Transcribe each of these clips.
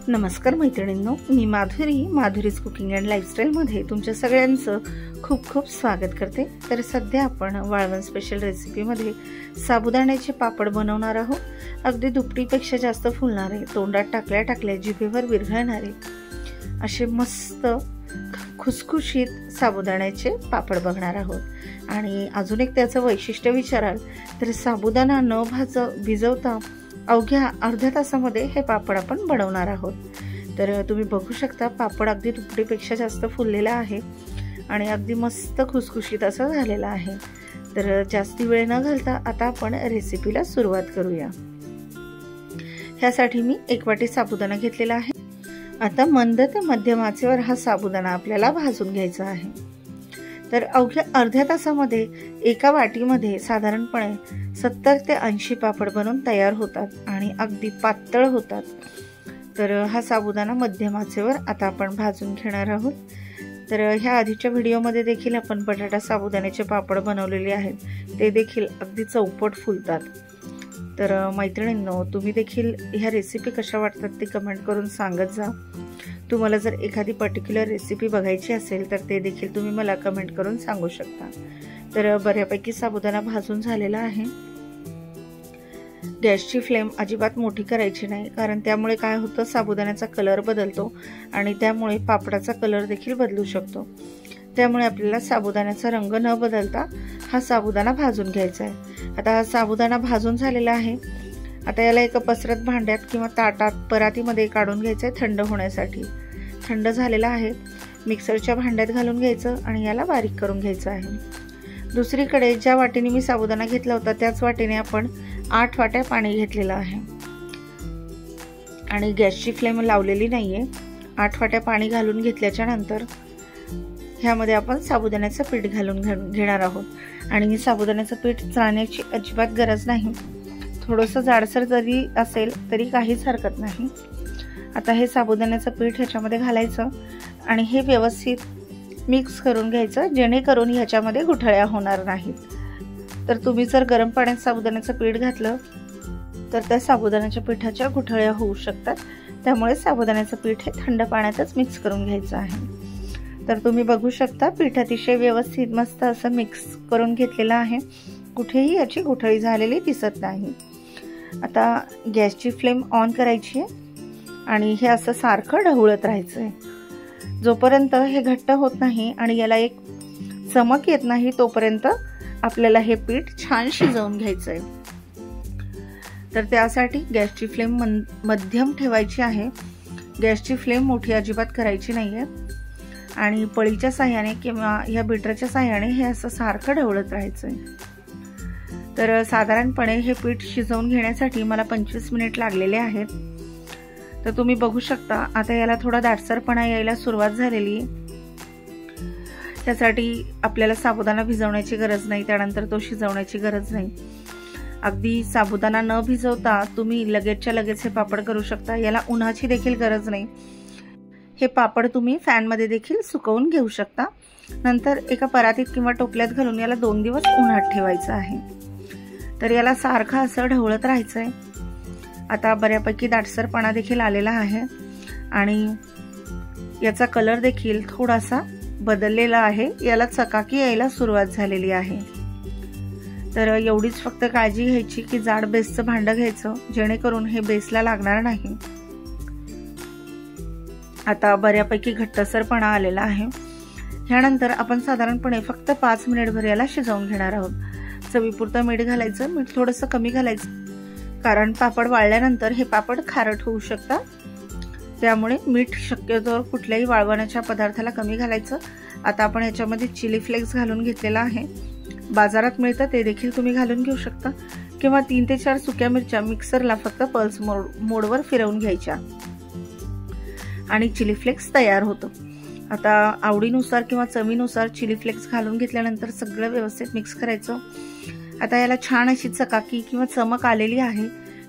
नमस्कार मैत्रिणींनो, मी Madhuri's cooking and लाईफस्टाईलमध्ये तुमच्या सगळ्यांचं खूप खूप स्वागत करते। तर सध्या आपण वाळवण स्पेशल रेसिपीमध्ये साबुदाण्याचे पापड बनवणार आहोत। अगदी दुपटीपेक्षा जास्त फुलणारे, तोंडात टाकल्या जिभेवर विरघळणारे असे मस्त खुसखुशीत साबुदाण्याचे पापड बघणार आहोत। आणि अजून एक त्याचं वैशिष्ट्य विचाराल तर साबुदाणा न भिजवता अवघ्या अर्ध्या तासामध्ये हे पापड आपण बनवणार आहोत। तर तुम्ही बघू शकता पापड अगदी दुपटीपेक्षा जास्त फुललेला आहे आणि अगदी मस्त खुसखुशीत असं झालेला आहे। तर जास्ती वेळ न घालता आता आपण रेसिपीला सुरुवात करूया। ह्यासाठी मी 1 वाटी साबुदाणा घेतलेला आहे। आता मंद ते मध्यम आचेवर हा साबुदाणा आपल्याला भाजून घ्यायचा आहे। तर अवघ्या अर्ध्या तासामध्ये एका वाटीमध्ये साधारणपणे 70 ते 80 पापड बनून तयार होतात आणि अगदी पातळ होतात। तर हा साबुदाणा मध्यम आचेवर आता आपण भाजून घेणार आहोत। तर ह्या आधीच्या व्हिडिओमध्ये देखील आपण बटाटा साबुदाण्याचे पापड बनवलेले आहेत, ते देखील अगदी चौपट फुलतात। तर मैत्रिणींनो, तुम्ही देखील ह्या रेसिपी कशा वाटतात ते कमेंट करून सांगत जा। तुम्हाला जर एखादी पर्टिक्युलर रेसिपी बघायची असेल तर ते देखील तुम्ही मला कमेंट करून सांगू शकता। तर बऱ्यापैकी साबुदाणा भाजून झालेला आहे। गॅसची फ्लेम अजिबात मोठी करायची नाही, कारण त्यामुळे काय होतं, साबुदाण्याचा कलर बदलतो आणि त्यामुळे पापडाचा कलर देखील बदलू शकतो। त्यामुळे आपल्याला साबुदाण्याचा रंग न बदलता हा साबुदाणा भाजून घ्यायचा आहे। आता हा साबुदाणा भाजून झालेला आहे। आता याला एका पसरत भांड्यात किंवा ताटात परातीमध्ये काढून घ्यायचं आहे थंड होण्यासाठी। थंड झालेला आहे, मिक्सरच्या भांड्यात घालून घ्यायचं आणि याला बारीक करून घ्यायचं आहे। दुसरीकडे ज्या वाटीने मी साबुदाणा घेतला होता त्याच वाटीने आपण 8 वाट्या पाणी घेतलेलं आहे आणि गॅसची फ्लेम लावलेली नाहीये। 8 वाट्या पाणी घालून घेतल्याच्या नंतर ह्यामध्ये आपण साबुदाण्याचं पीठ घालून घेणार आहोत। आणि साबुदाण्याचं पीठ चाळण्याची अजिबात गरज नाही, थोडंसं जाडसर जरी असेल तरी काहीच हरकत नाही। आता हे साबुदाण्याचं पीठ ह्याच्यामध्ये घालायचं आणि हे व्यवस्थित मिक्स करून घ्यायचं, जेणेकरून ह्याच्यामध्ये गुठळ्या होणार नाहीत। तर तुम्ही जर गरम पाण्यात साबुदाण्याचं पीठ घातलं तर त्या साबुदाण्याच्या पिठाच्या गुठळ्या होऊ शकतात। त्यामुळे साबुदाण्याचं पीठ हे थंड पाण्यातच मिक्स करून घ्यायचं आहे। तर तुम्ही बघू शकता पीठ अतिशय व्यवस्थित मस्त असं मिक्स करून घेतलेलं आहे, कुठेही याची गुठळी झालेली दिसत नाही। आता गॅसची फ्लेम ऑन करायची आहे आणि हे असं सारखं ढवळत राहायचं आहे जोपर्यंत हे घट्ट होत नाही आणि याला एक चमक येत नाही तोपर्यंत आपल्याला हे पीठ छान शिजवून घ्यायचं आहे। तर त्यासाठी गॅसची फ्लेम मध्यम ठेवायची आहे, गॅसची फ्लेम मोठी अजिबात करायची नाहीये आणि पळीच्या साह्याने किंवा या बीटरच्या साह्याने हे असं सारखं ढवळत राहायचं आहे। तर साधारणपणे हे पीठ शिजवून घेण्यासाठी मला 25 मिनिट लागलेले आहेत। तर तुम्ही बघू शकता आता याला थोडा दाटसरपणा यायला सुरुवात झालेली आहे। त्यासाठी आपल्याला साबुदाणा भिजवण्याची गरज नाही, त्यानंतर तो शिजवण्याची गरज नाही। अगदी साबुदाणा न भिजवता तुम्ही लगेचच्या लगेच हे पापड करू शकता, याला उन्हाची देखील गरज नाही। हे पापड तुम्ही फॅनमध्ये देखील सुकवून घेऊ शकता। नंतर एका परातीत किंवा टोपल्यात घालून याला 2 दिवस उन्हात ठेवायचं आहे। तर याला सारखं असं ढवळत राहायचं आहे। आता बऱ्यापैकी दाटसरपणा देखील आलेला आहे आणि याचा कलर देखील थोडासा बदललेला आहे, याला चकाकी यायला सुरुवात झालेली आहे। तर एवढीच फक्त काळजी घ्यायची की जाड बेसचं भांडं घ्यायचं, जेणेकरून हे बेसला लागणार नाही। आता बऱ्यापैकी घट्टसरपणा आलेला आहे। ह्यानंतर आपण साधारणपणे फक्त 5 मिनिटभर याला शिजवून घेणार आहोत। चवीपुरतं मीठ घालायचं, मीठ थोडंसं कमी घालायचं, कारण पापड वाळल्यानंतर हे पापड खारट होऊ शकतात। त्यामुळे मीठ शक्यतो कुठल्याही वाळवण्याच्या पदार्थाला कमी घालायचं। आता आपण ह्याच्यामध्ये चिली फ्लेक्स घालून घेतलेला आहे, बाजारात मिळतं ते देखील तुम्ही घालून घेऊ शकता किंवा 3 ते 4 सुक्या मिरच्या मिक्सरला फक्त पल्स मोडवर फिरवून घ्यायच्या आणि चिली फ्लेक्स तयार होतो। आता आवडीनुसार किंवा चवीनुसार चिली फ्लेक्स घालून घेतल्यानंतर सगळं व्यवस्थित मिक्स करायचं। आता याला छान अशी चकाकी किंवा चमक आलेली आहे,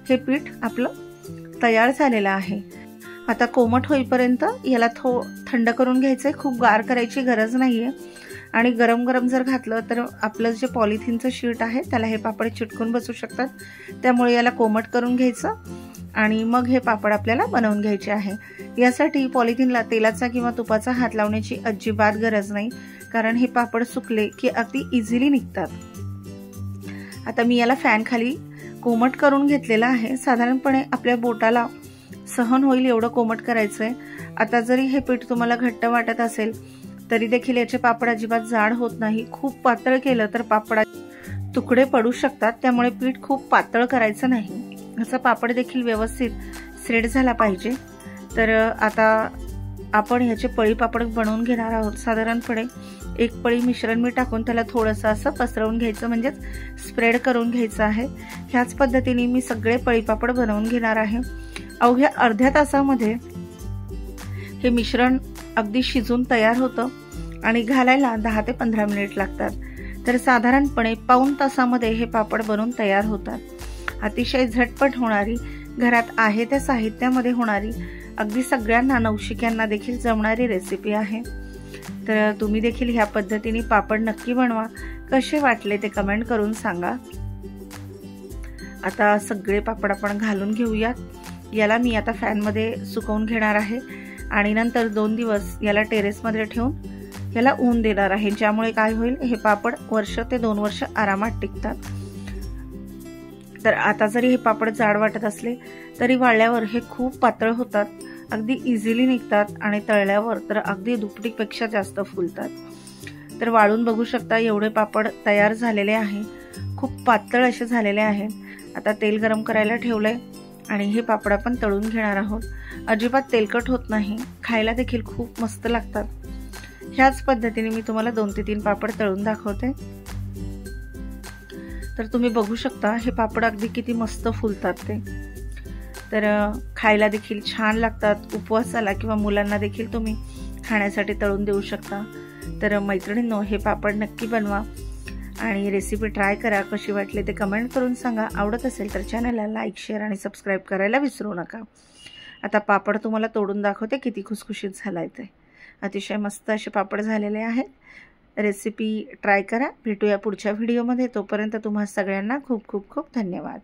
हे पीठ आपलं तयार झालेलं आहे। आता कोमट होईपर्यंत याला थंड करून घ्यायचंय, खूप गार करायची गरज नाहीये। आणि गरम गरम जर घातलं तर आपलं जे पॉलिथिनचं शीट आहे त्याला हे पापड चिटकून बसू शकतात। त्यामुळे याला कोमट करून घ्यायचं आणि मग हे पापड आपल्याला बनवून घ्यायचे आहे। यासाठी पॉलिथिनला तेलाचा किंवा तुपाचा हात लावण्याची अजिबात गरज नाही, कारण हे पापड सुकले की अगदी इझिली निघतात। आता मी याला फॅन खाली कोमट करून घेतलेला आहे। साधारणपणे आपल्या बोटाला सहन होईल एवढं कोमट करायचंय। आता जरी हे पीठ तुम्हाला घट्ट वाटत असेल तरी देखील याचे पापड अजिबात जाड होत नाही। खूप पातळ केलं तर पापडाचे तुकडे पडू शकतात, त्यामुळे पीठ खूप पातळ करायचं नाही। असा पापड देखील व्यवस्थित सेट झाला पाहिजे। तर आता आपण ह्याचे पळी पापड बनवून घेणार आहोत। साधारणपणे एक पळी मिश्रण मी टाकून त्याला थोडंसं असं पसरवून घ्यायचं, म्हणजेच स्प्रेड करून घ्यायचं आहे। ह्याच पद्धतीने मी सगळे पळी पापड बनवून घेणार आहे। अवघ्या अर्ध्या तासामध्ये हे मिश्रण अगदी शिजून तयार होतं आणि घालायला 10 ते 15 मिनिट लागतात। तर साधारणपणे पाऊण तासामध्ये हे पापड बनवून तयार होतात। अतिशय झटपट होणारी, घरात आहे त्या साहित्यामध्ये होणारी, अगदी सगळ्यांना नवशिक्यांना देखील जमणारी रेसिपी आहे। तर तुम्ही देखील ह्या पद्धतीने पापड नक्की बनवा। कसे वाटले ते कमेंट करून सांगा। आता सगळे पापड आपण घालून घेऊयात। याला मी आता फॅनमध्ये सुकवून घेणार आहे आणि नंतर 2 दिवस याला टेरेसमध्ये ठेवून याला ऊन देणार आहे, ज्यामुळे काय होईल, हे पापड 1 ते 2 वर्ष आरामात टिकतात। तर आता जरी हे पापड जाड वाटत असले तरी वाळल्यावर हे खूप पातळ होतात, अगदी इझिली निघतात आणि तळल्यावर तर अगदी दुपटीपेक्षा जास्त फुलतात। तर वाळून बघू शकता एवढे पापड तयार झालेले आहे, खूप पातळ असे झालेले आहेत। आता तेल गरम करायला ठेवलंय आणि हे पापड आपण तळून घेणार आहोत। अजिबात तेलकट होत नाही, खायला देखील खूप मस्त लागतात। ह्याच पद्धतीने मी तुम्हाला 2 ते 3 पापड तळून दाखवते। तर तुम्ही बघू शकता हे पापड अगदी किती मस्त फुलतात ते। तर खायला देखील छान लागतात। उपवासाला किंवा मुलांना देखील तुम्ही खाण्यासाठी तळून देऊ शकता। तर मैत्रिणींनो, हे पापड नक्की बनवा आणि रेसिपी ट्राय करा। कशी वाटली ते कमेंट करून सांगा। आवडत असेल तर चॅनलला लाईक, शेअर आणि सबस्क्राईब करायला विसरू नका। आता पापड तुम्हाला तोडून दाखवते किती खुसखुशीत झालाय ते। अतिशय मस्त असे पापड झालेले आहेत। रेसिपी ट्राय करा। भेटूया पुढच्या व्हिडिओमध्ये। तोपर्यंत तुम्हा सगळ्यांना खूप खूप खूप धन्यवाद।